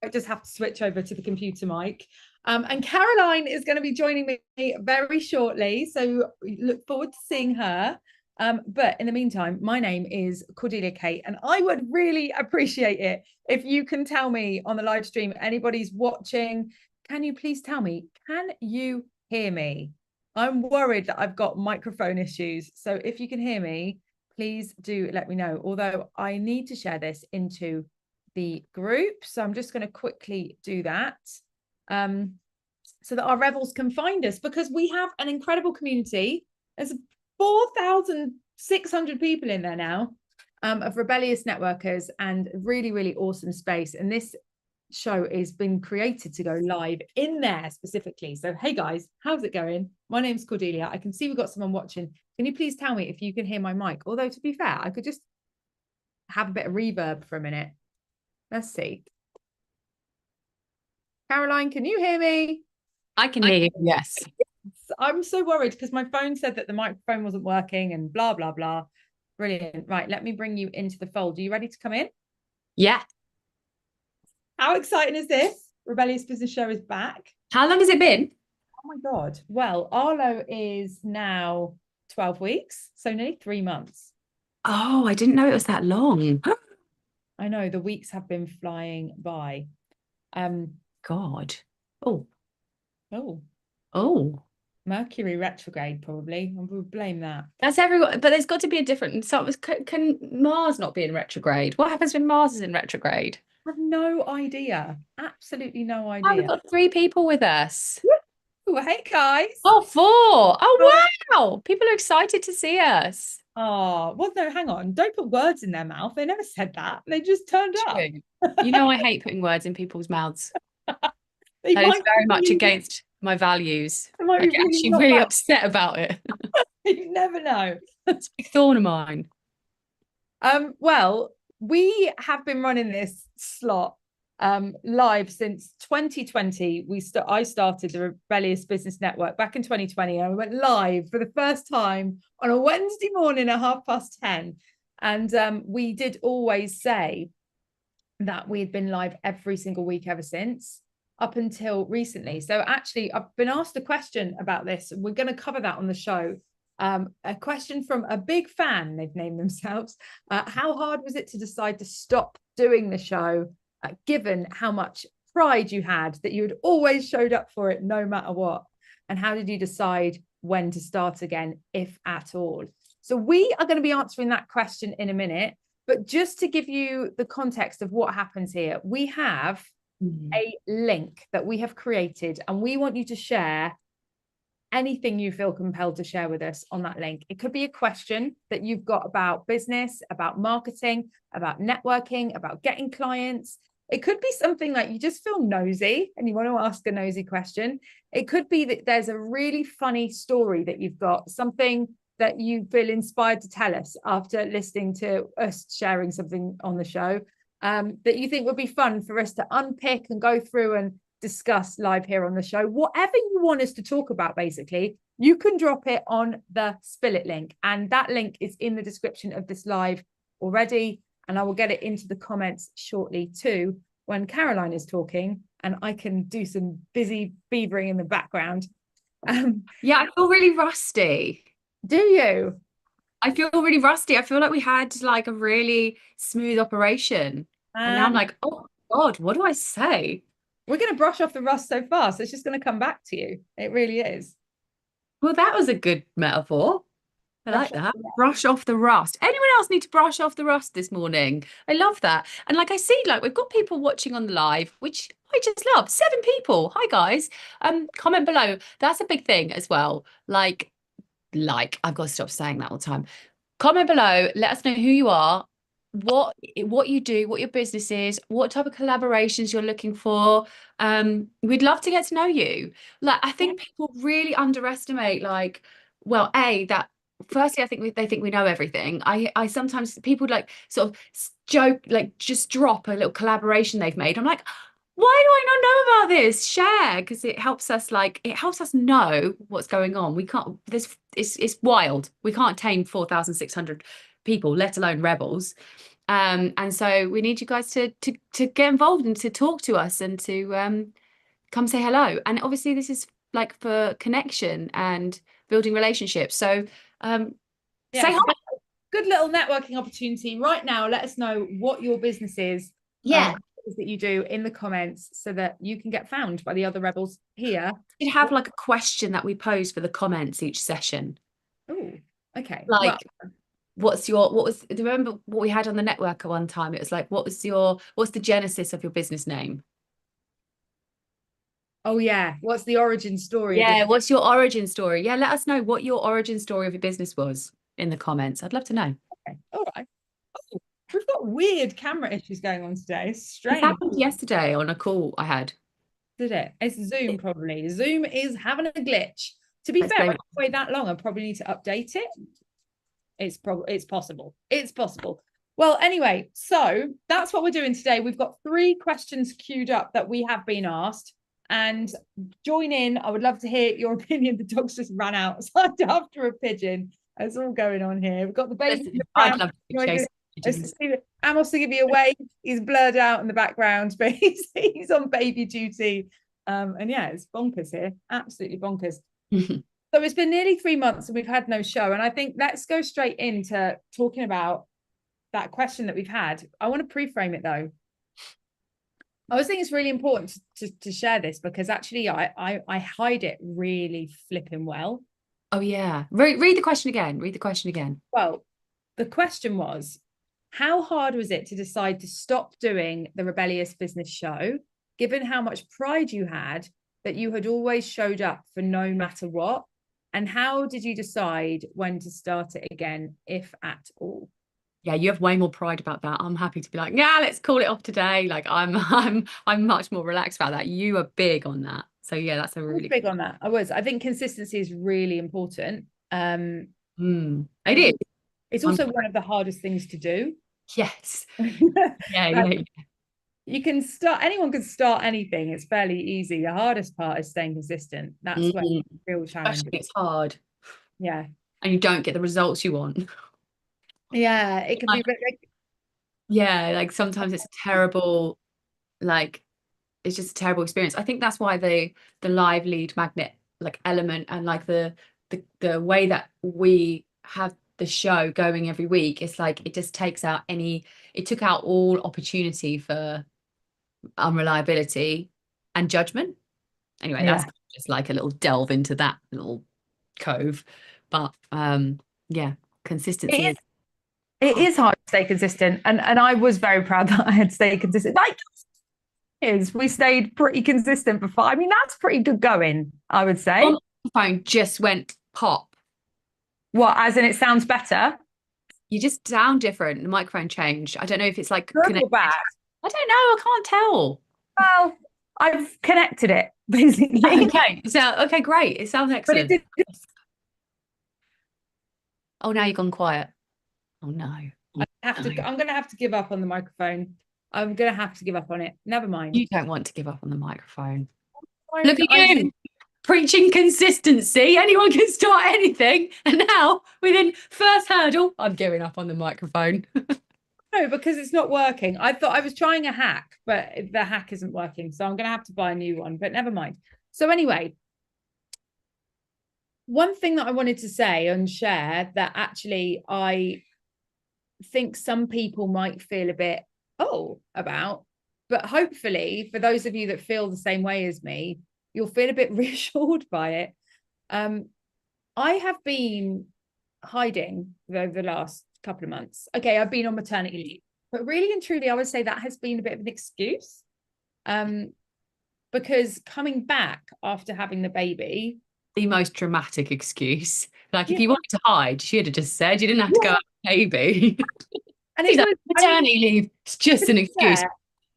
I just have to switch over to the computer mic. And Caroline is going to be joining me very shortly. So look forward to seeing her. But in the meantime, my name is Cordelia Kate, and I would really appreciate it if you can tell me on the live stream, anybody's watching, can you please tell me, can you hear me? I'm worried that I've got microphone issues. So if you can hear me, please do let me know. Although I need to share this into the group. So I'm just going to quickly do that so that our rebels can find us, because we have an incredible community. There's 4,600 people in there now of rebellious networkers, and really, really awesome space. And this show is been created to go live in there specifically. So, hey guys, how's it going? My name's Cordelia. I can see we've got someone watching. Can you please tell me if you can hear my mic? Although, to be fair, I could just have a bit of reverb for a minute. Let's see. Caroline, can you hear me? I can hear you, yes. I'm so worried because my phone said that the microphone wasn't working and blah, blah, blah. Brilliant. Right, let me bring you into the fold. Are you ready to come in? Yeah. How exciting is this? Rebellious Business Show is back. How long has it been? Oh my God. Well, Arlo is now 12 weeks, so nearly 3 months. Oh, I didn't know it was that long. I know, the weeks have been flying by. God. Oh. Oh. Mercury retrograde, probably. I would blame that. That's everyone, but there's got to be a different. So can Mars not be in retrograde? What happens when Mars is in retrograde? I have no idea. Absolutely no Oh, idea. we've got 3 people with us. Oh, hey guys. Oh, 4. Oh, wow. People are excited to see us. Oh, well, no, hang on. Don't put words in their mouth. They never said that. They just turned up. You know, I hate putting words in people's mouths. They That is might very much really, against my values. they might I be get really actually not really that. upset about it. You never know. It's a big thorn of mine. Well, we have been running this slot live since 2020. I started the Rebellious Business Network back in 2020, and we went live for the first time on a Wednesday morning at 10:30. And we did always say that we had been live every single week ever since, up until recently. So actually, I've been asked a question about this. We're going to cover that on the show. A question from a big fan, they've named themselves. How hard was it to decide to stop doing the show, given how much pride you had that you had always showed up for it no matter what? And how did you decide when to start again, if at all? So we are going to be answering that question in a minute. But just to give you the context of what happens here, we have a link that we have created, and we want you to share anything you feel compelled to share with us on that link. It could be a question that you've got about business, about marketing, about networking, about getting clients. It could be something like you just feel nosy and you want to ask a nosy question. It could be that there's a really funny story that you've got, something that you feel inspired to tell us after listening to us sharing something on the show, that you think would be fun for us to unpick and go through and discuss live here on the show. Whatever you want us to talk about, basically, you can drop it on the Spill It link. And that link is in the description of this live already. And I will get it into the comments shortly too, when Caroline is talking, and I can do some busy beavering in the background. Yeah, I feel really rusty. Do you? I feel really rusty. I feel like we had like a really smooth operation. And now I'm like, oh God, what do I say? We're going to brush off the rust so fast. It's just going to come back to you. It really is. Well, that was a good metaphor. I like that. Brush off the rust. Anyone else need to brush off the rust this morning? I love that. And like I see, like we've got people watching on the live, which I just love. 7 people. Hi guys. Comment below. That's a big thing as well. Like I've got to stop saying that all the time. Comment below, let us know who you are, what you do, what your business is, what type of collaborations you're looking for. We'd love to get to know you. Like I think people really underestimate, like, well, that firstly, I think they think we know everything. I sometimes people like sort of joke, like just drop a little collaboration they've made. I'm like, why do I not know about this? Share, because it helps us know what's going on. We can't, it's wild. We can't tame 4,600 people, let alone rebels. And so we need you guys to get involved and to talk to us and to come say hello. And obviously this is like for connection and building relationships. So say hi. Good little networking opportunity right now. Let us know what your business is. Yeah. That you do in the comments so that you can get found by the other rebels here. We'd have like a question that we pose for the comments each session. Oh, okay. Like, what was, remember what we had on the network at one time? It was like, what's the genesis of your business name? Oh yeah. What's the origin story? Yeah, what's your origin story? Yeah, let us know what your origin story of your business was in the comments. I'd love to know. Okay. All right. Oh, we've got weird camera issues going on today. Strange. It happened yesterday on a call I had. Did it? It's Zoom probably. Zoom is having a glitch. To be fair, when I wait that long, I probably need to update it. It's possible. It's possible. Well, anyway, so that's what we're doing today. We've got 3 questions queued up that we have been asked. And join in. I would love to hear your opinion. The dogs just ran outside after a pigeon. It's all going on here. We've got the baby. I'd love to chase pigeons. Amos to give you away. He's blurred out in the background, but he's on baby duty. And yeah, it's bonkers here. Absolutely bonkers. So it's been nearly 3 months and we've had no show. And I think let's go straight into talking about that question that we've had. I want to pre-frame it though. I always think it's really important to share this because actually I hide it really flipping well. Oh yeah. Read the question again. Read the question again. Well, the question was, how hard was it to decide to stop doing the Rebellious Business Show, given how much pride you had that you had always showed up for no matter what? And how did you decide when to start it again, if at all? Yeah, you have way more pride about that. I'm happy to be like, yeah, let's call it off today. Like I'm much more relaxed about that. You are big on that. So yeah, that's a really big on that. I think consistency is really important. It is. It's also one of the hardest things to do. Yes. Yeah. Anyone can start anything. It's fairly easy. The hardest part is staying consistent. That's where the real challenge is. It's hard. Yeah. And you don't get the results you want. Yeah, it can be like sometimes it's a terrible, like it's just a terrible experience. I think that's why the live lead magnet like element and like the way that we have the show going every week, it's like it just it took out all opportunity for unreliability and judgment. Anyway, that's just like a little delve into that little cove. But yeah, consistency it is hard to stay consistent. And I was very proud that I had stayed consistent. Like we stayed pretty consistent for 5. I mean, that's pretty good going, I would say. The phone just went pop. What, as in it sounds better? You just sound different. The microphone changed. I don't know if it's like connected back. I don't know. I can't tell. Well, I've connected it basically. Okay. So okay, great. It sounds excellent. Oh, now you've gone quiet. Oh no. I'm gonna have to give up on the microphone. I'm gonna have to give up on it. Never mind. You don't want to give up on the microphone. Look at you preaching consistency. Anyone can start anything. And now within first hurdle, I'm giving up on the microphone. No, because it's not working. I thought I was trying a hack, but the hack isn't working. So I'm gonna have to buy a new one, but never mind. So anyway, one thing that I wanted to say and share that actually I think some people might feel a bit about, but hopefully for those of you that feel the same way as me, you'll feel a bit reassured by it. I have been hiding over the last couple of months. Okay, I've been on maternity leave, but really and truly I would say that has been a bit of an excuse, because coming back after having the baby, the most dramatic excuse. Like if you wanted to hide, you should have just said you didn't have to go out with a baby. And it's like, maternity leave, it's just an excuse.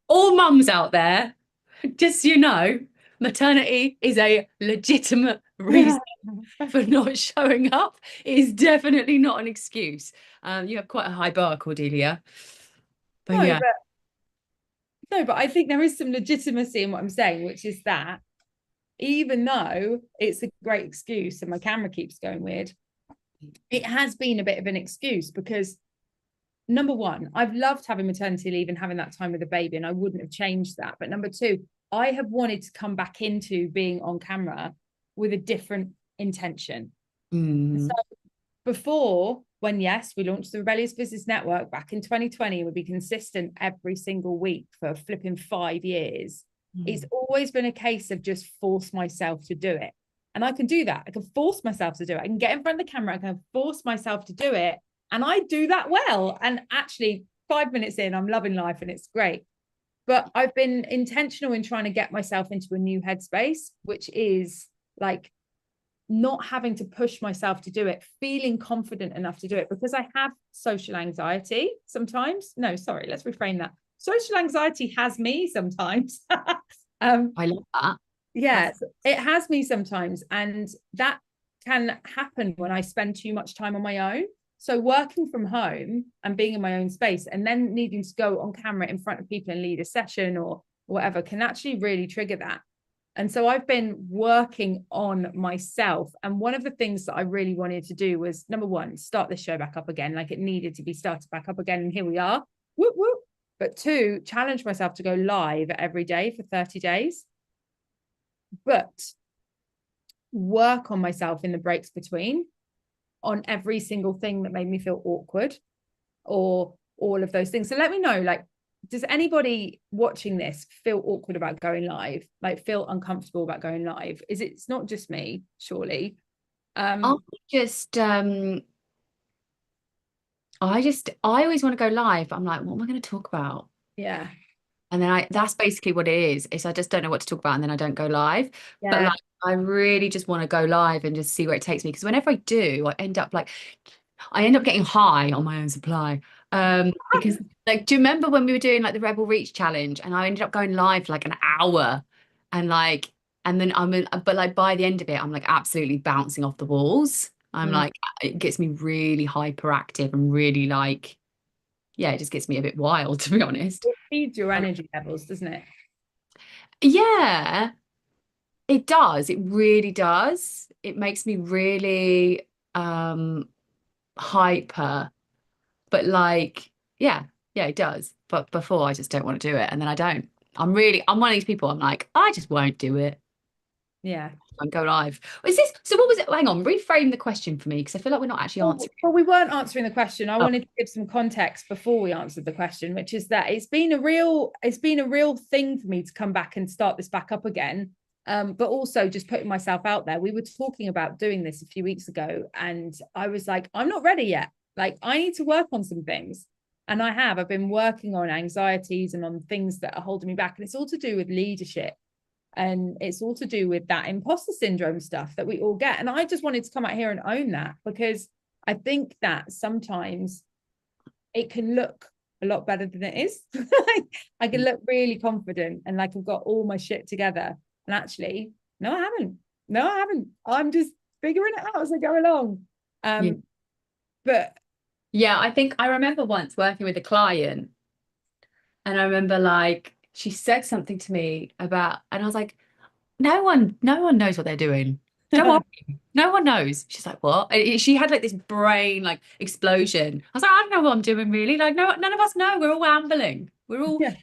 All mums out there, just so you know, maternity is a legitimate reason for not showing up. It is definitely not an excuse. You have quite a high bar, Cordelia. But but I think there is some legitimacy in what I'm saying, which is that even though it's a great excuse and my camera keeps going weird, it has been a bit of an excuse because number one, I've loved having maternity leave and having that time with the baby, and I wouldn't have changed that. But number two, I have wanted to come back into being on camera with a different intention. So before, when yes, we launched the Rebellious Business Network back in 2020, would be consistent every single week for flipping 5 years. It's always been a case of just force myself to do it. And I can do that. I can force myself to do it. I can get in front of the camera. I can force myself to do it. And I do that well. And actually, 5 minutes in, I'm loving life and it's great. But I've been intentional in trying to get myself into a new headspace, which is like not having to push myself to do it, feeling confident enough to do it, because I have social anxiety sometimes. No, sorry, let's reframe that. Social anxiety has me sometimes. I love that. Yeah, it has me sometimes. And that can happen when I spend too much time on my own. So working from home and being in my own space and then needing to go on camera in front of people and lead a session or whatever can actually really trigger that. And so I've been working on myself. And one of the things that I really wanted to do was, number one, start this show back up again. Like it needed to be started back up again. And here we are. Whoop, whoop. But two, challenge myself to go live every day for 30 days. But work on myself in the breaks between, on every single thing that made me feel awkward or all of those things. So let me know, like, does anybody watching this feel awkward about going live? Like feel uncomfortable about going live? It's not just me, surely. I always want to go live. I'm like, what am I going to talk about? Yeah. And then that's basically what it is I just don't know what to talk about and then I don't go live. Yeah. But like, I really just want to go live and just see where it takes me. Because whenever I do, I end up getting high on my own supply. Because like, do you remember when we were doing like the Rebel Reach challenge and I ended up going live for like an hour and then but like by the end of it, I'm like absolutely bouncing off the walls. I'm like, it gets me really hyperactive and really like, yeah, it just gets me a bit wild, to be honest. It feeds your energy levels, doesn't it? Yeah, it does. It really does. It makes me really hyper. But like, yeah, it does. But before I just don't want to do it. And then I don't. I'm one of these people, I'm like, I just won't do it. Yeah. And go live. So what was it? Hang on, reframe the question for me, because I feel like we're not actually answering. Well, we weren't answering the question. I wanted to give some context before we answered the question, which is that it's been a real thing for me to come back and start this back up again. But also just putting myself out there. We were talking about doing this a few weeks ago, and I was like, I'm not ready yet. Like, I need to work on some things. And I've been working on anxieties and on things that are holding me back. And it's all to do with leadership. And it's all to do with that imposter syndrome stuff that we all get. And I just wanted to come out here and own that, because I think that sometimes it can look a lot better than it is. I can look really confident and like I've got all my shit together. And actually, no, I haven't. I'm just figuring it out as I go along. But yeah, I think I remember once working with a client, and I remember like she said something to me about, and I was like, no one knows what they're doing. Don't worry. No one knows. She's like, what? And she had like this brain like explosion. I was like, I don't know what I'm doing really. Like, no, none of us know. We're all ambling. We're all like,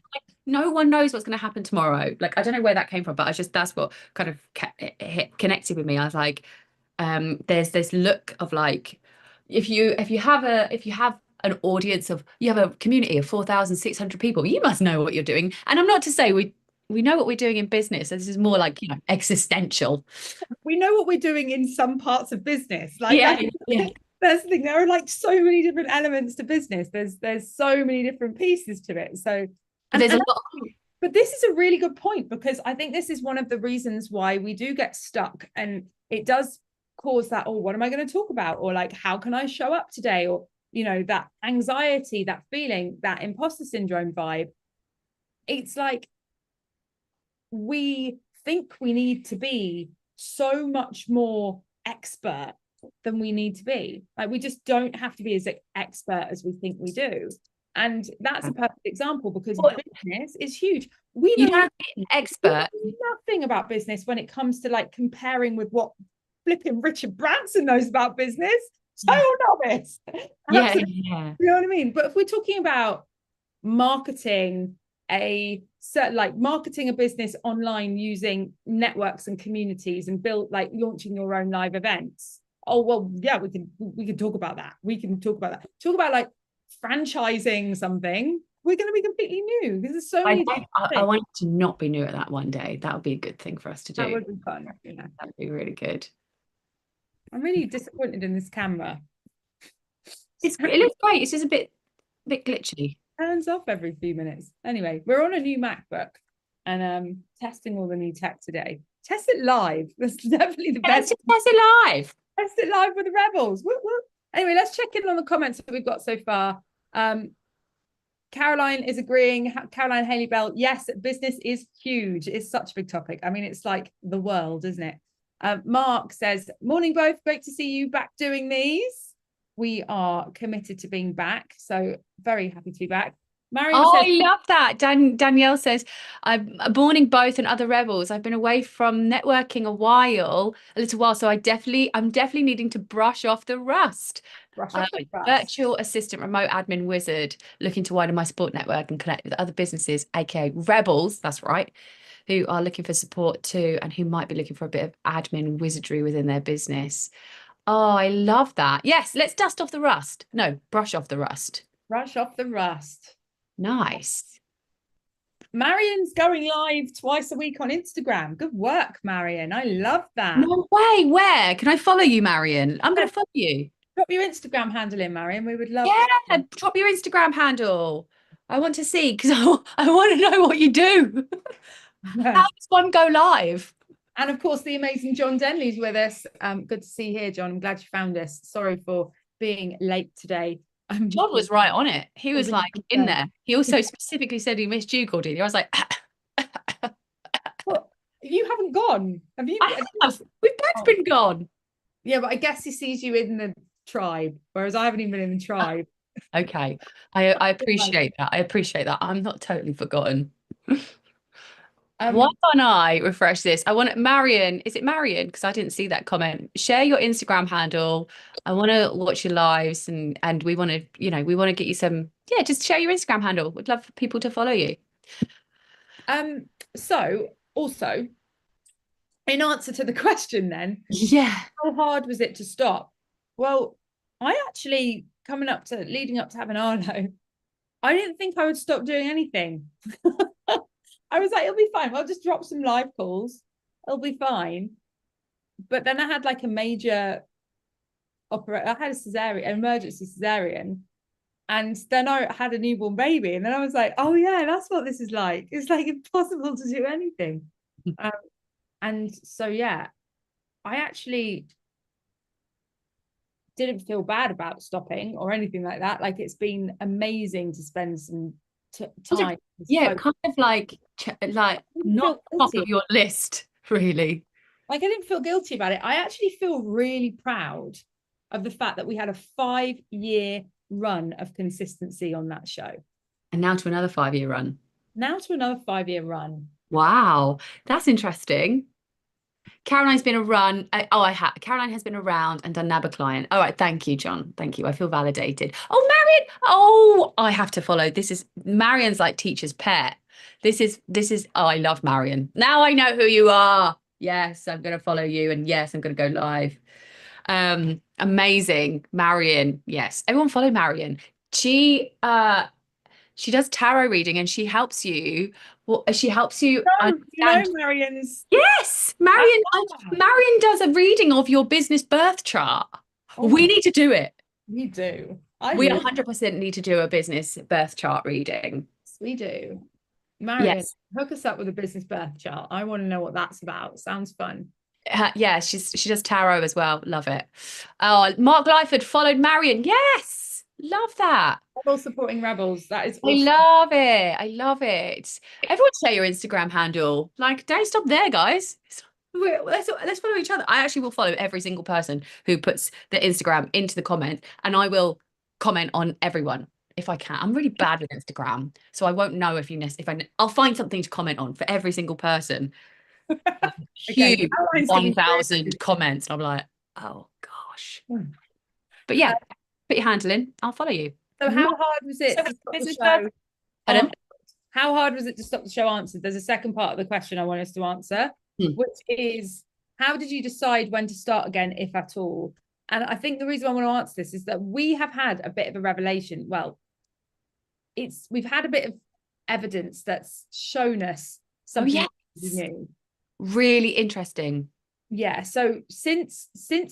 no one knows what's going to happen tomorrow. Like, I don't know where that came from, but that's what kind of connected with me. I was like, there's this look of like, if you have an audience of, you have a community of 4,600 people, you must know what you're doing. And I'm not to say we know what we're doing in business. This is more like, existential. We know what we're doing in some parts of business. Like, yeah. That's the thing. There are like so many different elements to business. There's so many different pieces to it. So there's a lot. But this is a really good point, because I think this is one of the reasons why we do get stuck, and it does cause that, what am I going to talk about? Or like, how can I show up today? Or, that anxiety, that feeling, that imposter syndrome vibe. It's like, we think we need to be so much more expert than we need to be. Like, we just don't have to be as expert as we think we do. And that's a perfect example, because business is huge. We know nothing about business when it comes to like comparing with what flipping Richard Branson knows about business. total novice. Yeah, Absolutely. yeah. You know what I mean? But if we're talking about marketing marketing a business online using networks and communities and launching your own live events. Oh, well, yeah, we can talk about that. We can talk about that. Talk about like franchising something. We're going to be completely new because there's so many. I want to not be new at that one day. That would be a good thing for us to do. That would be fun. Yeah. That would be really good. I'm really disappointed in this camera. It looks great. It's just a bit glitchy. Turns off every few minutes. Anyway, we're on a new MacBook and testing all the new tech today. Test it live. That's definitely the best. Test it live. Test it live with the rebels. Woo, woo. Anyway, let's check in on the comments that we've got so far. Caroline is agreeing. Caroline Haley Bell, yes, business is huge. It's such a big topic. I mean, it's like the world, isn't it? Mark says, morning both, great to see you back doing these. We are committed to being back, so very happy to be back. Marion says, I love that. Danielle says, I'm mourning both and other rebels. I've been away from networking a little while, so I'm definitely needing to brush off the rust. Virtual assistant, remote admin wizard, looking to widen my support network and connect with other businesses, aka rebels, that's right, who are looking for support too, and who might be looking for a bit of admin wizardry within their business. Oh, I love that. Yes, let's dust off the rust. No, brush off the rust. Brush off the rust. Nice. Marion's going live twice a week on Instagram. Good work, Marion. I love that. No way. Where can I follow you, Marion? I'm going to follow you. Drop your Instagram handle in, Marion. We would love. Yeah, drop your Instagram handle. I want to see because I want to know what you do. How does one go live? And of course, the amazing John Denley's with us. Good to see you here, John. I'm glad you found us. Sorry for being late today. John was right on it. He was like in there. He also specifically said he missed you, Cordelia. I was like, well, you haven't gone, have you? I have. We've both been gone. Yeah, but I guess he sees you in the tribe, whereas I haven't even been in the tribe. Okay, I appreciate that. I appreciate that. I'm not totally forgotten. Why don't I refresh this? I want Marion. Is it Marion? Because I didn't see that comment. Share your Instagram handle. I want to watch your lives and we want to, we want to get you some. Yeah, just share your Instagram handle. We'd love for people to follow you. So also, in answer to the question, then, yeah, how hard was it to stop? Well, I actually leading up to having Arlo, I didn't think I would stop doing anything. I was like, it'll be fine. I'll just drop some live calls. It'll be fine. But then I had like a major I had an emergency cesarean. And then I had a newborn baby. And then I was like, oh yeah, that's what this is like. It's like impossible to do anything. And so, yeah, I actually didn't feel bad about stopping or anything like that. Like, it's been amazing to spend some time. Yeah, kind of like not top of your list, really. Like, I didn't feel guilty about it. I actually feel really proud of the fact that we had a 5-year run of consistency on that show. And now to another 5-year run. Wow, that's interesting. Caroline's been Caroline has been around and done NABA client. All right, thank you, John. Thank you. I feel validated. Oh, Marion. Oh, I have to follow. This is Marion's like teacher's pet. This is I love Marion. Now I know who you are. Yes, I'm going to follow you, and yes, I'm going to go live. Amazing, Marion. Yes, everyone follow Marion. She does tarot reading and she helps you. Well, she helps you understand. Marion's. Yes, Marion does a reading of your business birth chart. Oh, we need to do it. We do. We 100% need to do a business birth chart reading. Yes, we do. Marion, hook us up with a business birth chart. I want to know what that's about. Sounds fun. Yeah, she does tarot as well. Love it. Oh, Mark Lyford followed Marion. Yes, love that. All supporting rebels. That is awesome. I love it. Everyone share your Instagram handle. Like, don't stop there, guys. Let's follow each other. I actually will follow every single person who puts the Instagram into the comment, and I will comment on everyone if I can. I'm really bad with Instagram, so I won't know I'll find something to comment on for every single person. Huge 1,000 comments, and I'm like, oh gosh. But yeah, put your handle in, I'll follow you. So how hard was it to stop the show? Pardon? How hard was it to stop the show answered? There's a second part of the question I want us to answer, which is, how did you decide when to start again, if at all? And I think the reason I want to answer this is that we have had a bit of a revelation. Well, we've had a bit of evidence that's shown us something new. Really interesting. Yeah. So since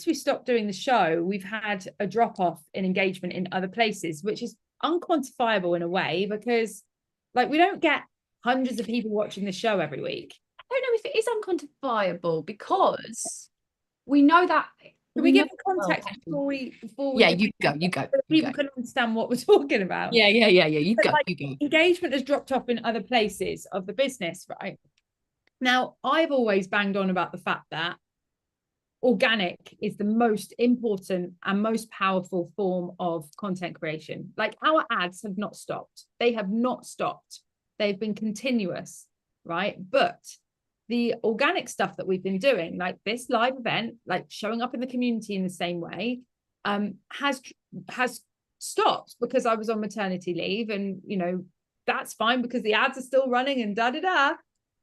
we stopped doing the show, we've had a drop off in engagement in other places, which is unquantifiable in a way, because like we don't get hundreds of people watching the show every week. I don't know if it is unquantifiable, because we know that. Can we give the context before we yeah, you go so that people can understand what we're talking about? Yeah, you go. Engagement has dropped off in other places of the business, right? Now, I've always banged on about the fact that organic is the most important and most powerful form of content creation. Like, our ads have not stopped. They have not stopped. They've been continuous, right? But the organic stuff that we've been doing, like this live event, like showing up in the community in the same way, has stopped because I was on maternity leave, and that's fine because the ads are still running and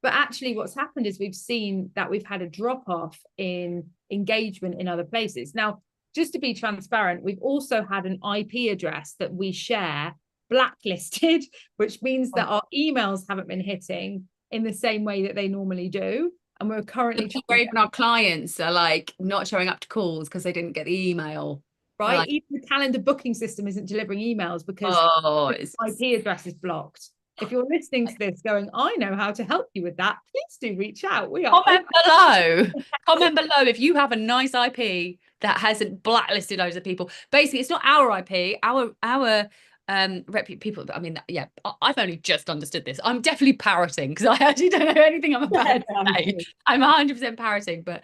but actually what's happened is we've seen that we've had a drop off in engagement in other places. Now, just to be transparent, we've also had an IP address that we share blacklisted, which means that our emails haven't been hitting in the same way that they normally do. And we're currently even our clients are like not showing up to calls because they didn't get the email. Right. Like, even the calendar booking system isn't delivering emails because the IP address is blocked. If you're listening to this going, I know how to help you with that, please do reach out. We are comment below if you have a nice IP that hasn't blacklisted loads of people. Basically, it's not our IP, our people. I mean, yeah, I've only just understood this. I'm definitely parroting because I actually don't know anything I'm about to say. I'm 100% parroting, but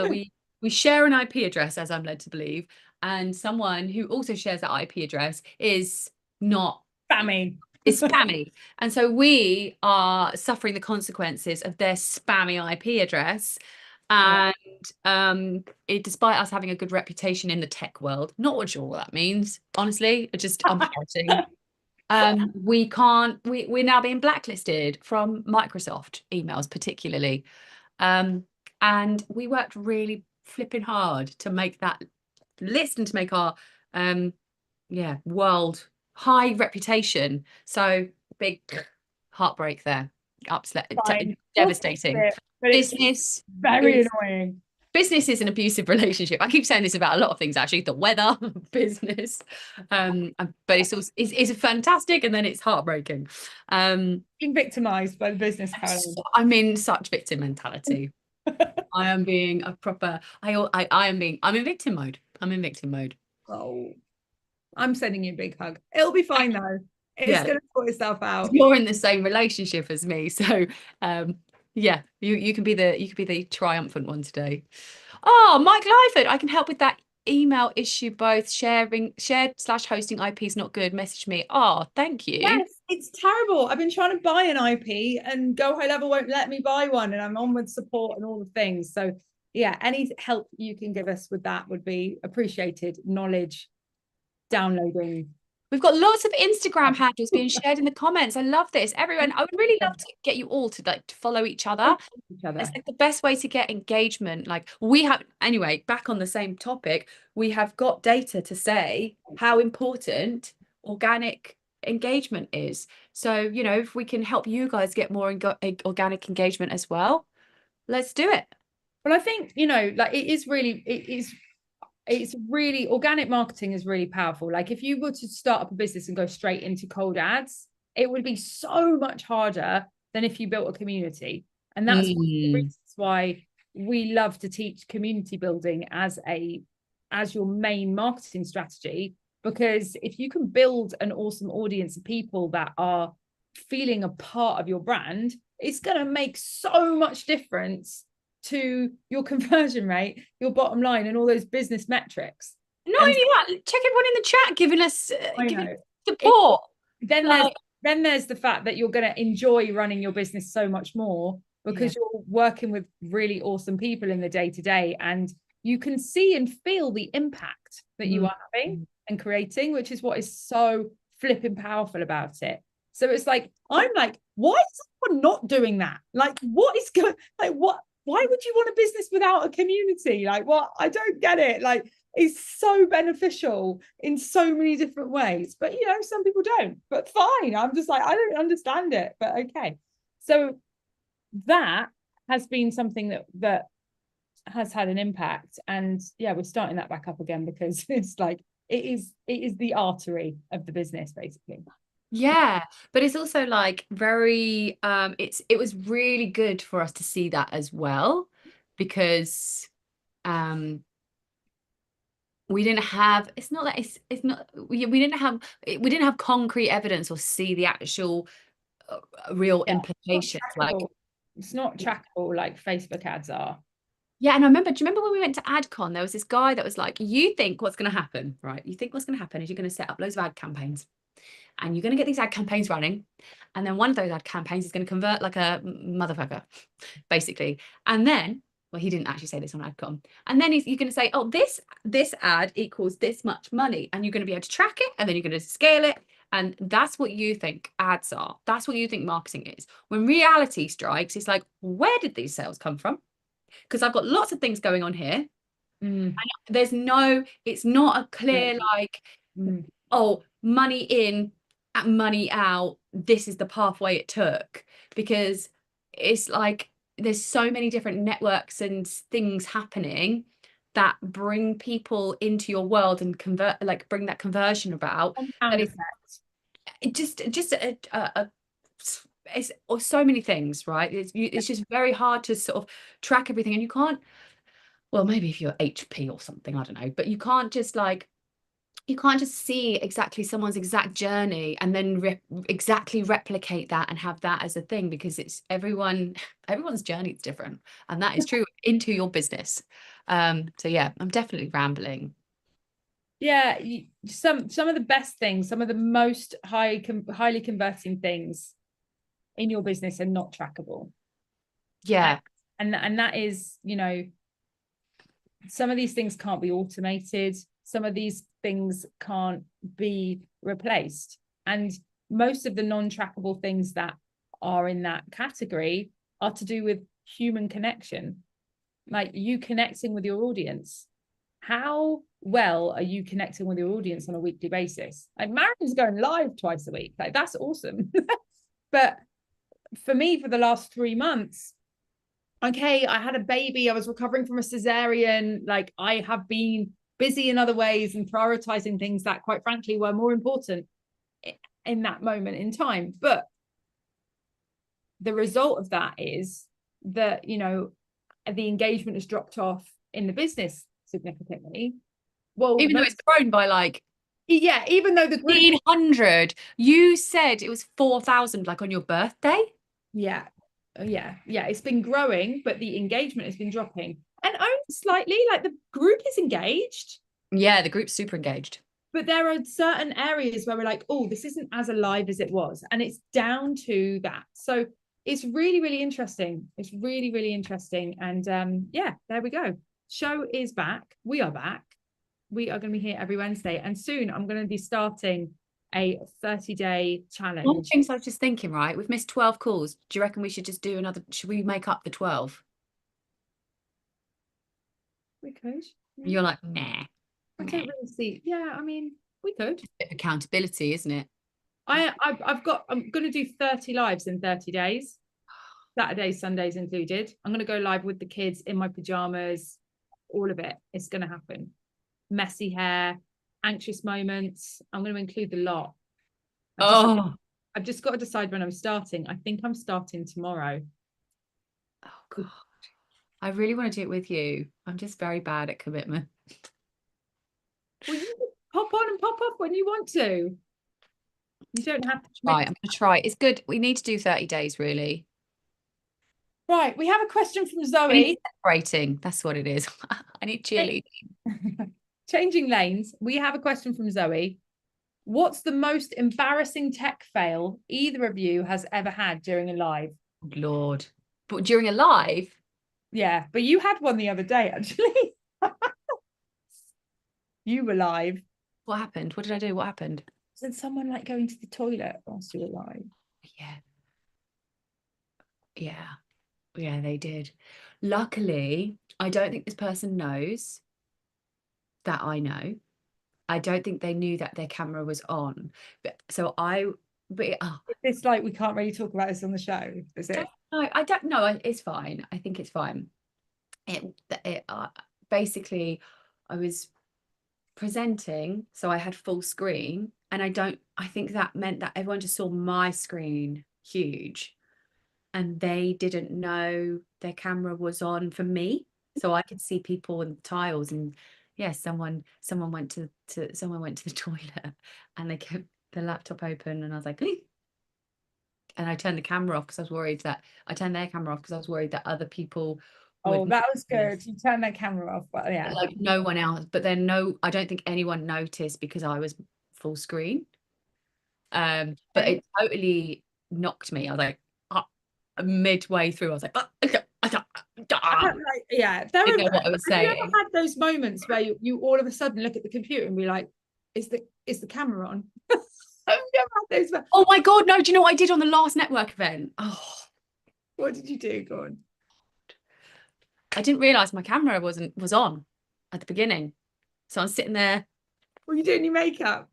we share an IP address, as I'm led to believe, and someone who also shares that IP address is not spammy. It's spammy, and so we are suffering the consequences of their spammy IP address. And despite us having a good reputation in the tech world, not sure what that means, honestly. I'm parroting. We're now being blacklisted from Microsoft emails, particularly. And we worked really flipping hard to make that list and to make our world high reputation. So big heartbreak there. Upset, devastating. Business very annoying. Business is an abusive relationship. I keep saying this about a lot of things, actually. The weather, business, but it's also it's fantastic, and then it's heartbreaking. Being victimized by the business, Caroline. I'm in such victim mentality. I am being a proper. I'm in victim mode. I'm in victim mode. Oh, I'm sending you a big hug. It'll be fine though. It's gonna sort itself out. You're in the same relationship as me, so yeah, you can be the triumphant one today. Oh, Mike Lyford, I can help with that email issue. Both shared/hosting IP is not good. Message me. Oh, thank you. Yes, it's terrible. I've been trying to buy an IP and Go High Level won't let me buy one, and I'm on with support and all the things. So yeah, any help you can give us with that would be appreciated. Knowledge, downloading. We've got lots of Instagram handles being shared in the comments. I love this. Everyone, I would really love to get you all to follow each other. It's like the best way to get engagement. Like we have, anyway, back on the same topic, we have got data to say how important organic engagement is. So, if we can help you guys get more organic engagement as well, let's do it. Well, I think, like it's really, organic marketing is really powerful. Like if you were to start up a business and go straight into cold ads, it would be so much harder than if you built a community. And that's one of the reasons why we love to teach community building as your main marketing strategy, because if you can build an awesome audience of people that are feeling a part of your brand, it's going to make so much difference to your conversion rate, your bottom line, and all those business metrics. Not only that, check everyone in the chat giving us support. Then there's the fact that you're going to enjoy running your business so much more because you're working with really awesome people in the day-to-day, and you can see and feel the impact that you are having and creating, which is what is so flipping powerful about it. So it's like, I'm like, why is someone not doing that? Like, what is going, like, what, why would you want a business without a community? Like, what? I don't get it. Like, it's so beneficial in so many different ways, but you know, some people don't, but fine. I'm just like, I don't understand it, but okay. So that has been something that has had an impact, and yeah, we're starting that back up again because it's like, it is the artery of the business, basically. Yeah, but it's also like very it was really good for us to see that as well, because we didn't have, it's not that it's not, we didn't have concrete evidence or see the actual real implications. Like, it's not trackable like Facebook ads are. yeah, and do you remember when we went to AdCon, there was this guy that was like, you think what's going to happen, right? You think what's going to happen is you're going to set up loads of ad campaigns, and you're going to get these ad campaigns running, and then one of those ad campaigns is going to convert like a motherfucker, basically. And then, well, he didn't actually say this on AdCom. And then you're going to say, oh, this ad equals this much money, and you're going to be able to track it, and then you're going to scale it. And that's what you think ads are. That's what you think marketing is. When reality strikes, it's like, where did these sales come from? Because I've got lots of things going on here. There's no, it's not a clear like, oh, money in, money out, this is the pathway it took. Because it's like, there's so many different networks and things happening that bring people into your world and bring that conversion about. And it's so many things, right? It's just very hard to sort of track everything, and you can't, well, maybe if you're HP or something, I don't know, but you can't just see exactly someone's exact journey and then exactly replicate that and have that as a thing, because it's everyone's journey is different, and that is true into your business. So yeah, I'm definitely rambling. Yeah, some of the best things, some of the most highly converting things in your business are not trackable. Yeah. And that is, you know, some of these things can't be automated. Some of these things can't be replaced. And most of the non-trackable things that are in that category are to do with human connection, like you connecting with your audience. How well are you connecting with your audience on a weekly basis? Like Marion's going live twice a week. Like, that's awesome. But for me, for the last 3 months, okay, I had a baby, I was recovering from a cesarean, like I have been busy in other ways and prioritizing things that, quite frankly, were more important in that moment in time. But the result of that is that, you know, the engagement has dropped off in the business significantly. Well, even though it's grown by like, yeah, even though the 1,500, you said it was 4,000 like on your birthday. Yeah, it's been growing, but the engagement has been dropping, and only slightly. Like, the group is engaged. Yeah, the group's super engaged, but there are certain areas where we're like, oh, this isn't as alive as it was, and it's down to that. So it's really, really interesting. It's really, really interesting. And yeah, there we go. Show is back. We are back. We are going to be here every Wednesday, and soon I'm going to be starting a 30-day challenge. One of the things I was just thinking, right, we've missed 12 calls. Do you reckon we should just do another, should we make up the 12? We could. Yeah. You're like, nah. I don't really see. Yeah, I mean, we could. It's a bit of accountability, isn't it? I'm going to do 30 lives in 30 days. Saturdays, Sundays included. I'm going to go live with the kids in my pajamas. All of it. It's going to happen. Messy hair, anxious moments. I'm going to include the lot. I've just got to decide when I'm starting. I think I'm starting tomorrow. Oh God, I really want to do it with you. I'm just very bad at commitment. Well, you can pop on and pop off when you want to. You don't have to. Right, I'm going to try. It's good. We need to do 30 days, really. Right, we have a question from Zoe. I need separating. That's what it is. I need cheerleading. Changing lanes. We have a question from Zoe. What's the most embarrassing tech fail either of you has ever had during a live? Lord. But during a live? Yeah, but you had one the other day, actually. You were live. What happened? What did I do? What happened? Did someone like going to the toilet whilst you were live? Yeah. Yeah. Yeah, they did. Luckily, I don't think this person knows that I know. I don't think they knew that their camera was on. But so It's like we can't really talk about this on the show, is it? I don't know. It's fine. I think it's fine. It basically, I was presenting, so I had full screen, and I think that meant that everyone just saw my screen huge, and they didn't know their camera was on for me, so I could see people in the tiles. And yeah, someone went to the toilet, and they kept the laptop open, and I was like, and I turned the camera off because I was worried that I turned their camera off because I was worried that other people Oh, would that was good. notice. You turned that camera off, but yeah. Like no one else, but then no, I don't think anyone noticed because I was full screen. But it totally knocked me. I was like, midway through, I was like, Yeah, didn't know what I was have you ever saying. had those moments where you all of a sudden look at the computer and be like, is the camera on? Have you ever had those? Oh my God, no, do you know what I did on the last network event? Oh, What did you do? Go on. I didn't realize my camera was on at the beginning. So I'm sitting there. Were you doing your makeup?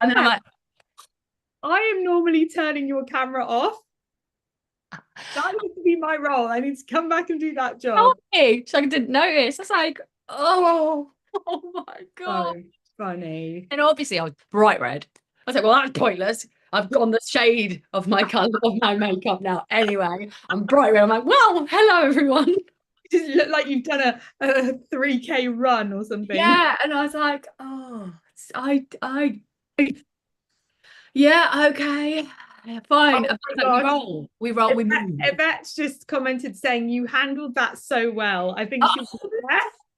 And then I'm like, I am normally turning your camera off. That needs to be my role. I need to come back and do that job. hey, so I didn't notice. It's like, oh my God. So funny. And obviously I was bright red. I was like, well, that's pointless. I've gone the shade of my color of my makeup now. Anyway, I'm bright red. I'm like, well, hello everyone. You just look like you've done a 3K run or something. Yeah. And I was like, oh, yeah, okay. Yeah, fine. Oh my Like, God. we move. Yvette's just commented saying you handled that so well. I think she's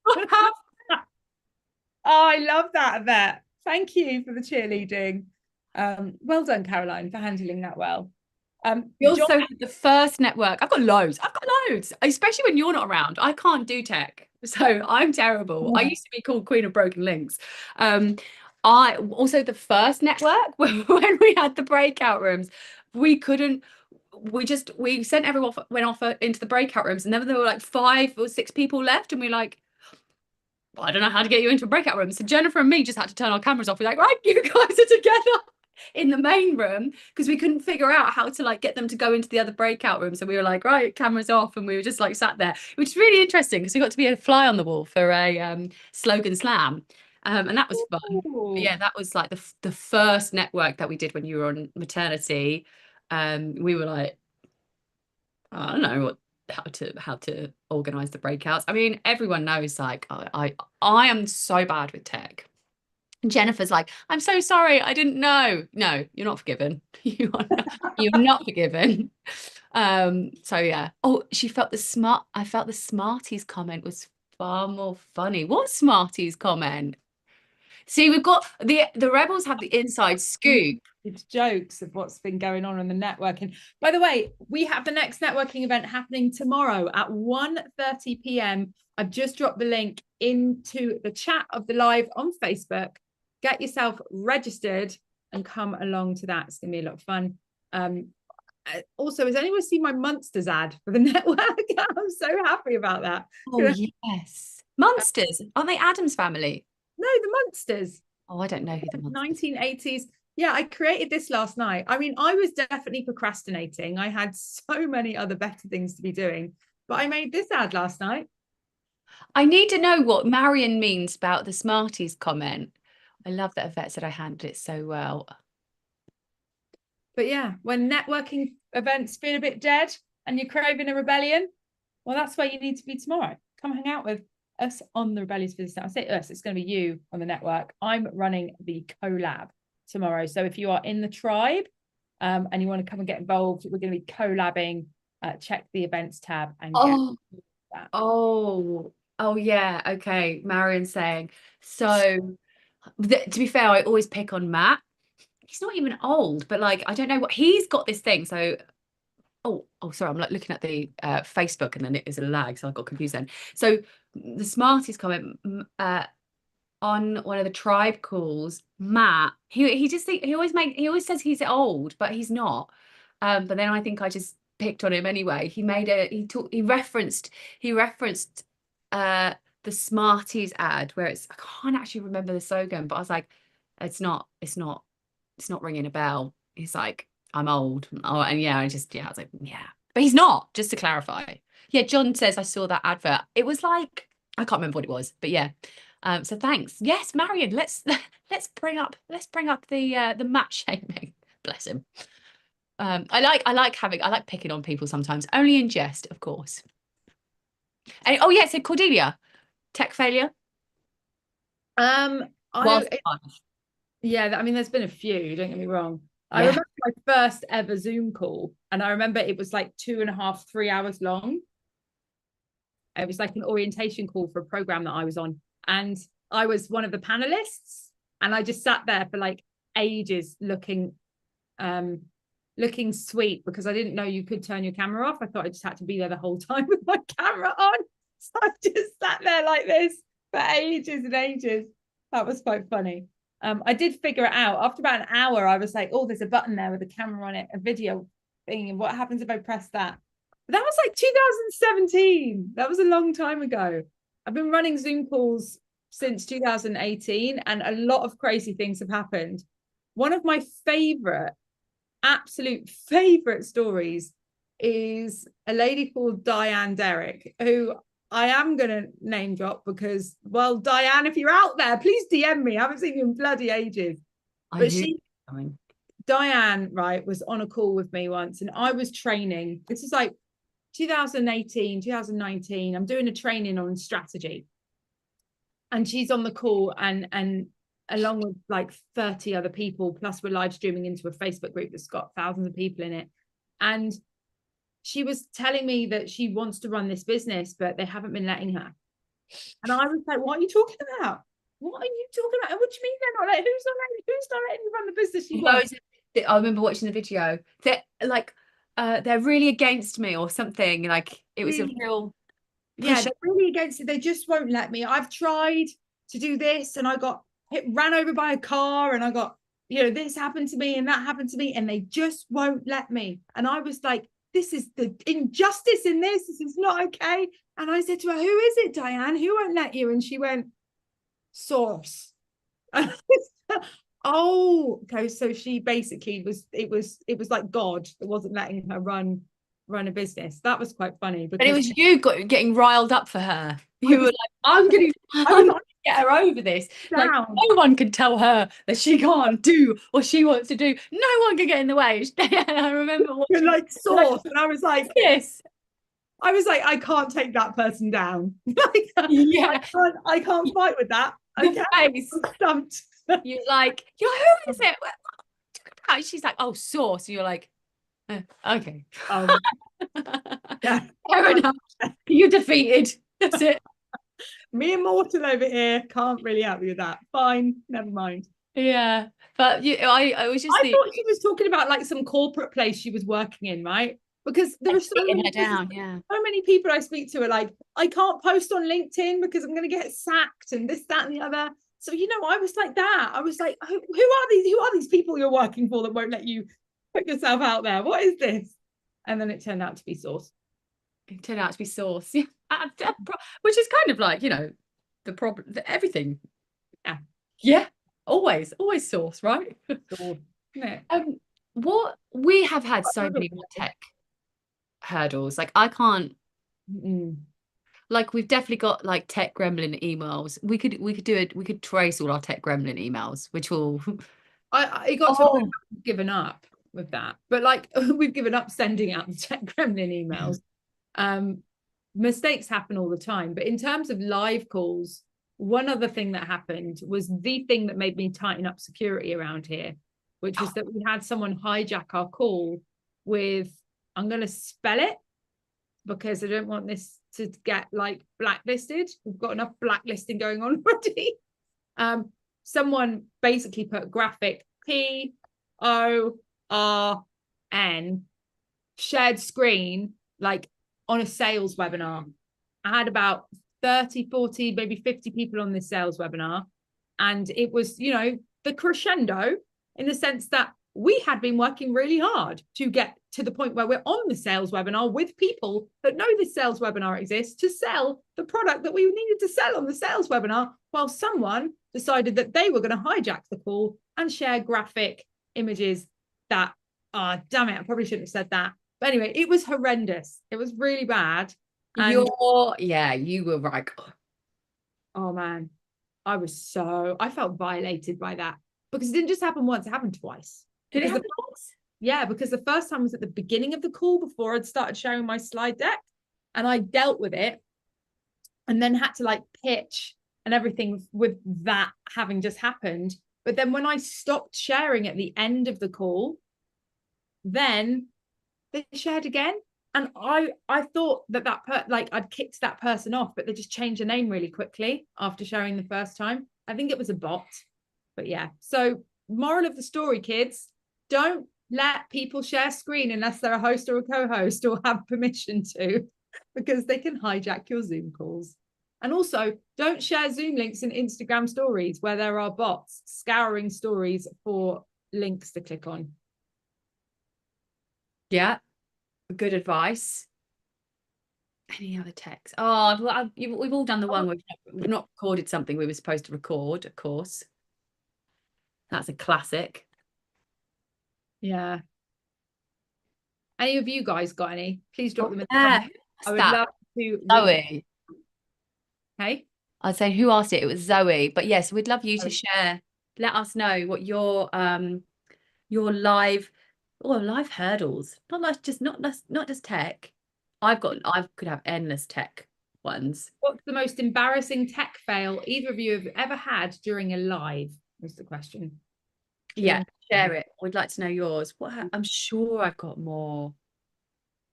Oh, I love that, Yvette. Thank you for the cheerleading. Well done, Caroline, for handling that well. we also had the first network. I've got loads, especially when you're not around. I can't do tech, so I'm terrible. I used to be called Queen of Broken Links. I also, the first network when we had the breakout rooms, we couldn't. We sent everyone went off into the breakout rooms, and then there were like 5 or 6 people left, and we're like, well, I don't know how to get you into a breakout room. So Jennifer and me just had to turn our cameras off. We're like, right, you guys are together in the main room, because we couldn't figure out how to like get them to go into the other breakout room. So we were like, right, cameras off, and we were just like sat there, which is really interesting because we got to be a fly on the wall for a slogan slam. And that was fun. But yeah, that was like the first network that we did when you were on maternity. We were like, I don't know how to organize the breakouts. I mean, everyone knows like I am so bad with tech. Jennifer's like, I'm so sorry, I didn't know. No, you're not forgiven. You're not forgiven. So yeah. Oh, I felt the Smarties comment was far more funny. What Smarties comment? See, we've got the Rebels have the inside scoop. It's jokes of what's been going on in the networking. By the way, we have the next networking event happening tomorrow at 1:30 p.m. I've just dropped the link into the chat of the live on Facebook. Get yourself registered and come along to that. It's gonna be a lot of fun. Also, has anyone seen my Munsters ad for the network? I'm so happy about that. Oh yes, Munsters, aren't they Addams Family? No, the Munsters. Oh, I don't know who the Munsters. 1980s. Yeah, I created this last night. I mean, I was definitely procrastinating. I had so many other better things to be doing, but I made this ad last night. I need to know what Marion means about the Smarties comment. I love that Yvette said I handled it so well. But yeah, when networking events feel a bit dead and you're craving a rebellion, well, that's where you need to be tomorrow. Come hang out with us on the Rebellious Business Network. I say us, it's going to be you on the network. I'm running the collab tomorrow. So if you are in the tribe and you want to come and get involved, we're going to be collabing. Check the events tab and get that. Oh yeah, okay. Marion's saying, so to be fair, I always pick on Matt. he's not even old, but like, I don't know what he's got this thing. So, sorry, I'm like looking at the Facebook and then it is a lag. So I got confused then. So the Smarties comment, on one of the tribe calls, Matt, he always says he's old, but he's not. But then I think I just picked on him anyway. He referenced the Smarties ad where I can't actually remember the slogan, but I was like, it's not ringing a bell. He's like, I'm old. Oh, and I was like, yeah. But he's not, just to clarify. Yeah, John says I saw that advert. It was like, I can't remember what it was, but yeah. So thanks. Yes, Marion, let's bring up the match shaming. Bless him. I like picking on people sometimes, only in jest, of course. And so Cordelia, tech failure. Yeah, I mean, there's been a few, don't get me wrong. Yeah. I remember my first ever Zoom call, and I remember it was like 2.5, 3 hours long. It was like an orientation call for a program that I was on, and I was one of the panelists, and I just sat there for like ages looking sweet, because I didn't know you could turn your camera off. I thought I just had to be there the whole time with my camera on. So I just sat there like this for ages and ages. That was quite funny. I did figure it out after about an hour. I was like, oh, there's a button there with a camera on it, a video thing, and what happens if I press that? But that was like 2017. That was a long time ago. I've been running Zoom calls since 2018, and a lot of crazy things have happened. One of my absolute favorite stories is a lady called Diane Derrick, who I am going to name drop because, well, Diane, if you're out there, please DM me. I haven't seen you in bloody ages. Diane, right, was on a call with me once, and I was training. This is like 2018, 2019. I'm doing a training on strategy. And she's on the call, and along with like 30 other people, plus we're live streaming into a Facebook group that's got thousands of people in it. And she was telling me that she wants to run this business, but they haven't been letting her. And I was like, what are you talking about? What are you talking about? What do you mean they're not letting? Who's not letting you run the business you want? I remember watching the video. They're really against me or something. Like it was a real they're really against it. They just won't let me. I've tried to do this, and I got ran over by a car, and I got, this happened to me and that happened to me, and they just won't let me. And I was like, this is the injustice in this. This is not okay. And I said to her, who is it, Diane? Who won't let you? And she went, Source. Oh, okay. So she basically it was like God that wasn't letting her run a business. That was quite funny. But it was you getting riled up for her. You were like, I'm going to get her over this. Like, no one can tell her that she can't do what she wants to do. No one can get in the way. And I remember watching like Source, and I was like, yes. I was like, I can't take that person down. Yeah, I can't fight with that. Okay, I'm stumped. You're like, who is it? She's like, oh, Source. And you're like, okay. Yeah, fair enough. You're defeated. That's it. Me and Mortal over here can't really help you with that. Fine, never mind. Yeah, but I was just. I thought she was talking about like some corporate place she was working in, right? Because there are so many people I speak to are like, I can't post on LinkedIn because I'm going to get sacked and this, that, and the other. So I was like that. I was like, who are these people you're working for that won't let you put yourself out there? What is this? And then it turned out to be Source. It turned out to be Source, yeah. Which is kind of like, the problem, everything. Yeah, always Source, right? What we have had so many more tech hurdles. Like I can't. Like we've definitely got like tech gremlin emails. We could trace all our tech gremlin emails, which will. I got to given up with that, but like we've given up sending out the tech gremlin emails. Mistakes happen all the time, but in terms of live calls, one other thing that happened was the thing that made me tighten up security around here, which was that we had someone hijack our call with, I'm going to spell it because I don't want this to get like blacklisted. We've got enough blacklisting going on already. Someone basically put graphic P shared screen, like on a sales webinar. I had about 30, 40, maybe 50 people on this sales webinar. And it was, the crescendo in the sense that we had been working really hard to get to the point where we're on the sales webinar with people that know this sales webinar exists to sell the product that we needed to sell on the sales webinar, while someone decided that they were going to hijack the call and share graphic images that, damn it, I probably shouldn't have said that. But anyway, it was horrendous. It was really bad. And you were right. Oh man, I felt violated by that, because it didn't just happen once, it happened twice. Did it happen twice? Yeah, because the first time was at the beginning of the call before I'd started sharing my slide deck, and I dealt with it and then had to like pitch and everything with that having just happened. But then when I stopped sharing at the end of the call, then they shared again. And I thought that I'd kicked that person off, but they just changed the name really quickly after sharing the first time. I think it was a bot, but yeah. So moral of the story, kids, don't let people share screen unless they're a host or a co-host or have permission to, because they can hijack your Zoom calls. And also, don't share Zoom links in Instagram stories where there are bots scouring stories for links to click on. Yeah, good advice. Any other text? Oh, we've all done the one where we've not recorded something we were supposed to record, of course. That's a classic. Yeah. Any of you guys got any? Please drop them in the comments. I would love to. Zoe. Hey? I'd say who asked it? It was Zoe. But yes, we'd love you to share. Let us know what your live hurdles. Not just tech. I could have endless tech ones. What's the most embarrassing tech fail either of you have ever had during a live? Was the question. Yeah, share it. We'd like to know yours. I'm sure I've got more.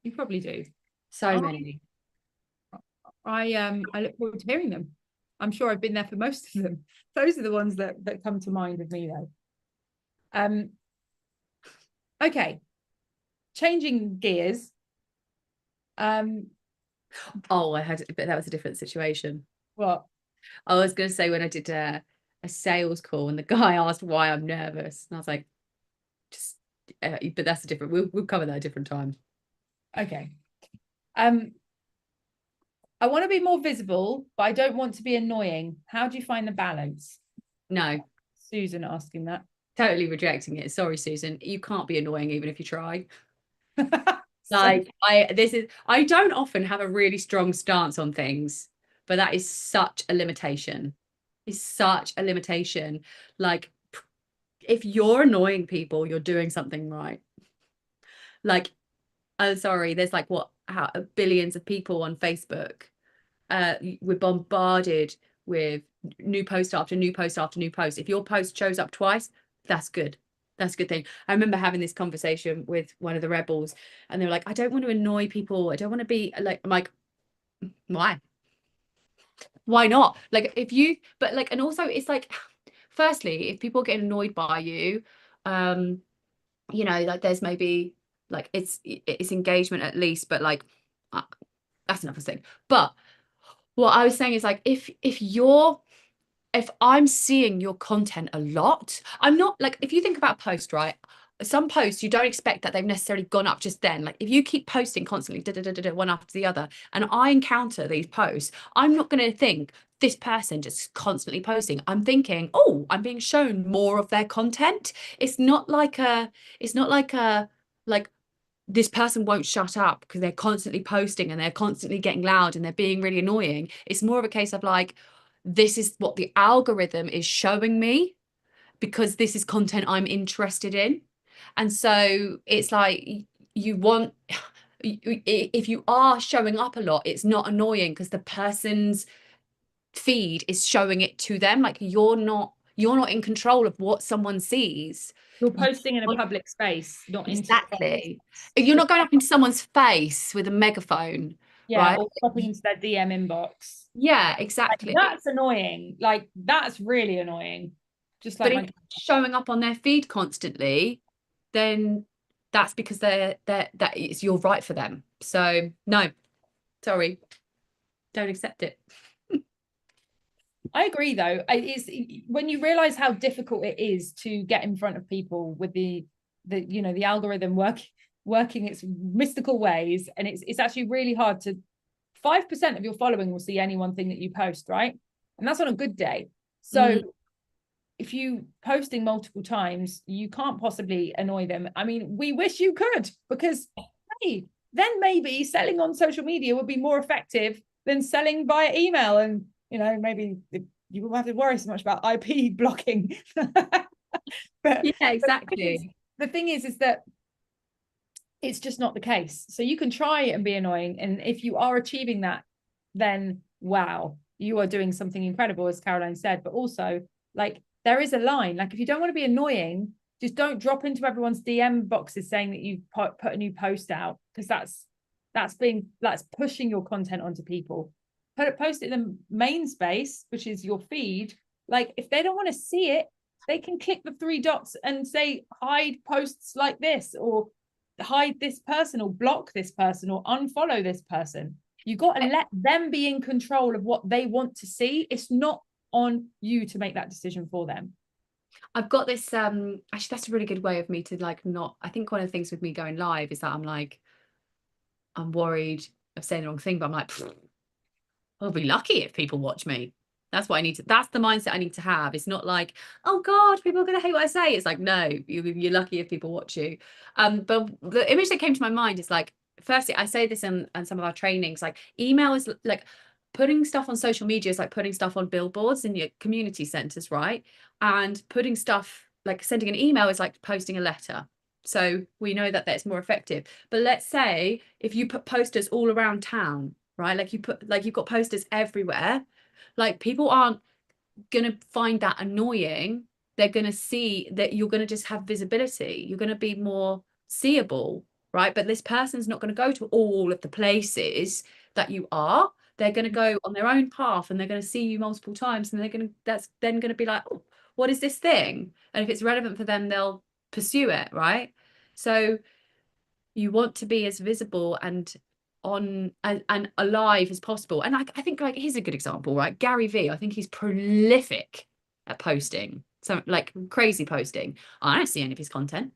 You probably do. So many. I look forward to hearing them. I'm sure I've been there for most of them. Those are the ones that come to mind with me though. Okay. Changing gears. But that was a different situation. What? I was going to say when I did a sales call and the guy asked why I'm nervous, and I was like, but that's a different. We'll cover that a different time. Okay. I want to be more visible, but I don't want to be annoying. How do you find the balance? No. Susan asking that. Totally rejecting it. Sorry, Susan. You can't be annoying even if you try. Like I don't often have a really strong stance on things, but that is such a limitation. It's such a limitation. Like if you're annoying people, you're doing something right. Like, oh, sorry, there's like billions of people on Facebook. We're bombarded with new post after new post after new post. If your post shows up twice, that's good. That's a good thing. I remember having this conversation with one of the rebels, and they were like, I don't want to annoy people. I don't want to be like, I'm like, why not? Like and also it's like, firstly, if people get annoyed by you, like there's maybe like it's engagement at least, but like that's another thing. But what I was saying is like if I'm seeing your content a lot, I'm not like, if you think about post, right? Some posts you don't expect that they've necessarily gone up just then. Like if you keep posting constantly, one after the other, and I encounter these posts, I'm not going to think this person just constantly posting. I'm thinking, oh, I'm being shown more of their content. It's not like this person won't shut up because they're constantly posting and they're constantly getting loud and they're being really annoying. It's more of a case of like, this is what the algorithm is showing me because this is content I'm interested in. And so it's like if you are showing up a lot, it's not annoying because the person's feed is showing it to them. Like you're not in control of what someone sees. You're posting in a public space, not exactly. You're not going up into someone's face with a megaphone. Yeah, right? or popping into their DM inbox. Yeah, exactly. Like, that's annoying. Like that's really annoying. Just like showing up on their feed constantly, then that's because that it's you're right for them. So no, sorry, don't accept it. I agree, though. It's when you realize how difficult it is to get in front of people with the algorithm working its mystical ways, and it's actually really hard to 5% of your following will see any one thing that you post, right? And that's on a good day. So if you posting multiple times, you can't possibly annoy them. I mean, we wish you could, because hey, then maybe selling on social media would be more effective than selling via email. And maybe you won't have to worry so much about IP blocking. But yeah, exactly. The thing is that it's just not the case. So you can try and be annoying, and if you are achieving that, then wow, you are doing something incredible, as Caroline said. But also, like, there is a line. Like, if you don't want to be annoying, just don't drop into everyone's DM boxes saying that you've put a new post out, because that's pushing your content onto people. Post it in the main space, which is your feed. Like, if they don't want to see it, they can click the 3 dots and say hide posts like this, or hide this person, or block this person, or unfollow this person. You got to let them be in control of what they want to see. It's not on you to make that decision for them. I've got this actually, that's a really good way of me to like not, I think one of the things with me going live is that I'm worried of saying the wrong thing, but I'm like, I'll be lucky if people watch me. That's what I need to, that's the mindset I need to have. It's not like, oh God, people are going to hate what I say. It's like, no, you're lucky if people watch you. But the image that came to my mind is like, firstly, I say this in some of our trainings, like email is like putting stuff on social media is like putting stuff on billboards in your community centers, right? And putting stuff, like sending an email is like posting a letter. So we know that that's more effective. But let's say if you put posters all around town, right? Like you've got posters everywhere, like people aren't going to find that annoying. They're going to see that you're going to just have visibility. You're going to be more seeable, right? But this person's not going to go to all of the places that you are. They're going to go on their own path, and they're going to see you multiple times, and that's then going to be like, oh, what is this thing? And if it's relevant for them, they'll pursue it, right? So you want to be as visible and on and alive as possible. And I think, like, here's a good example, right? Gary V, I think he's prolific at posting, so like crazy posting. I don't see any of his content.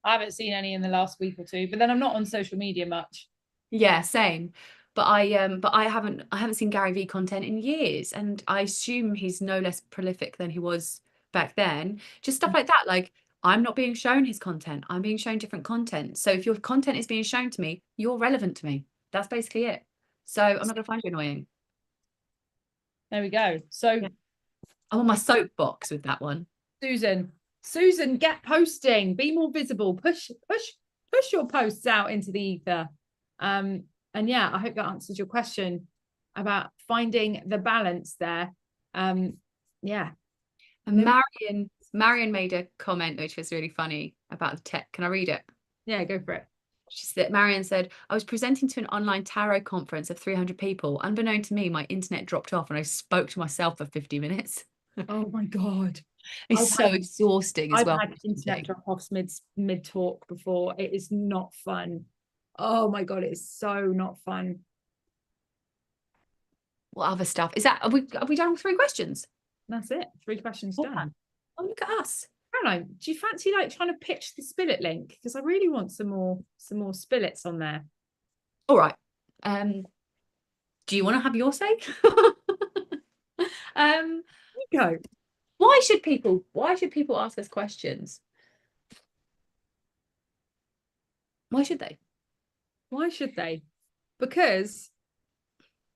I haven't seen any in the last week or two, but then I'm not on social media much. Yeah, same. But I haven't seen Gary V content in years, and I assume he's no less prolific than he was back then. Just stuff like that. Like, I'm not being shown his content. I'm being shown different content. So if your content is being shown to me, you're relevant to me. That's basically it. So I'm not going to find you annoying. There we go. So yeah. I'm on my soapbox with that one. Susan, get posting. Be more visible. Push your posts out into the ether. And yeah, I hope that answers your question about finding the balance there. Yeah. And Marion made a comment which was really funny about the tech. Can I read it? Yeah, go for it. She said, Marion said, I was presenting to an online tarot conference of 300 people. Unbeknown to me, my internet dropped off and I spoke to myself for 50 minutes. Oh my God. It's so exhausting as well. I've had internet drop-offs mid talk before. It is not fun. Oh my God, it is so not fun. What other stuff? Are we done with 3 questions? That's it. 3 questions done. Oh, look at us. Caroline, do you fancy like trying to pitch the Spillet link? Because I really want some more Spillets on there. All right. Do you want to have your say? You go. Why should people ask us questions? Why should they? Because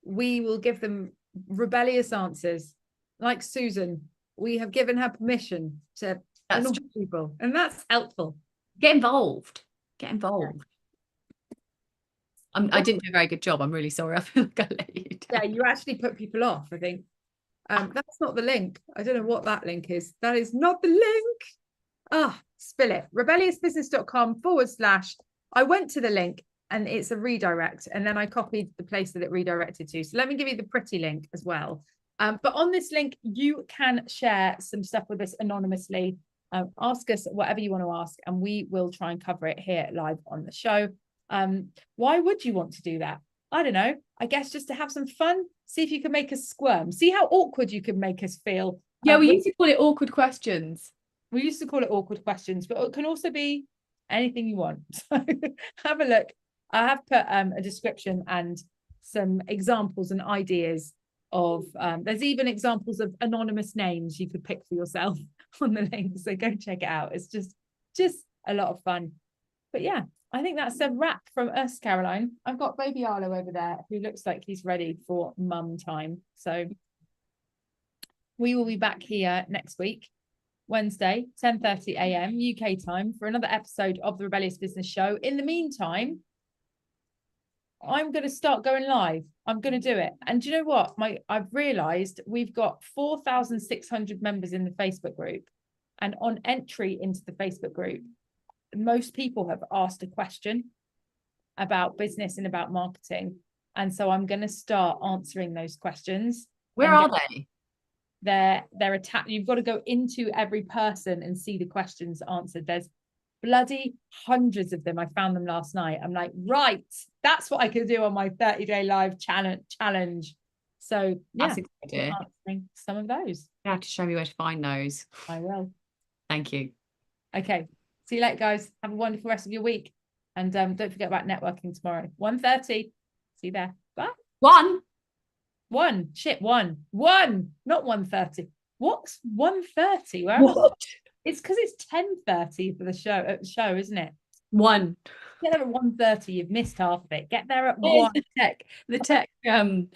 we will give them rebellious answers. Like Susan, we have given her permission to annoy people, and that's helpful. Get involved. I didn't do a very good job. I'm really sorry. I feel like I let you down. Yeah, you actually put people off, I think. That's not the link. I don't know what that link is. That is not the link. Spill it. rebelliousbussiness.com / I went to the link and it's a redirect, and then I copied the place that it redirected to. So let me give you the pretty link as well. But on this link, you can share some stuff with us anonymously. Ask us whatever you want to ask, and we will try and cover it here live on the show. Why would you want to do that? I don't know. I guess just to have some fun. See if you can make us squirm. See how awkward you can make us feel. Yeah, we used to call it awkward questions. We used to call it awkward questions, but it can also be anything you want. So have a look. I have put a description and some examples and ideas of there's even examples of anonymous names you could pick for yourself on the link, so go check it out. It's just a lot of fun. But yeah, I think that's a wrap from us, Caroline. I've got baby Arlo over there who looks like he's ready for mum time, so we will be back here next week, Wednesday, 10:30 a.m. UK time, for another episode of the Rebellious Business Show. In the meantime, I'm going to start going live. I'm going to do it. And do you know what? I've realized we've got 4,600 members in the Facebook group. And on entry into the Facebook group, most people have asked a question about business and about marketing. And so I'm going to start answering those questions. Where are they? They're attached. You've got to go into every person and see the questions answered. There's bloody hundreds of them. I found them last night. I'm like, right, that's what I could do on my 30-day live challenge. So yeah, that's a good idea. Answering some of those. You have to show me where to find those. I will. Thank you. Okay. See you later, guys. Have a wonderful rest of your week. And don't forget about networking tomorrow. 1:30. See you there. Bye. One. Shit, one. Not 1:30. What's 1:30? What? It's because it's 10:30 for the show, isn't it? One. Get there at 1:30. You've missed half of it. Get there at 1. The tech herd.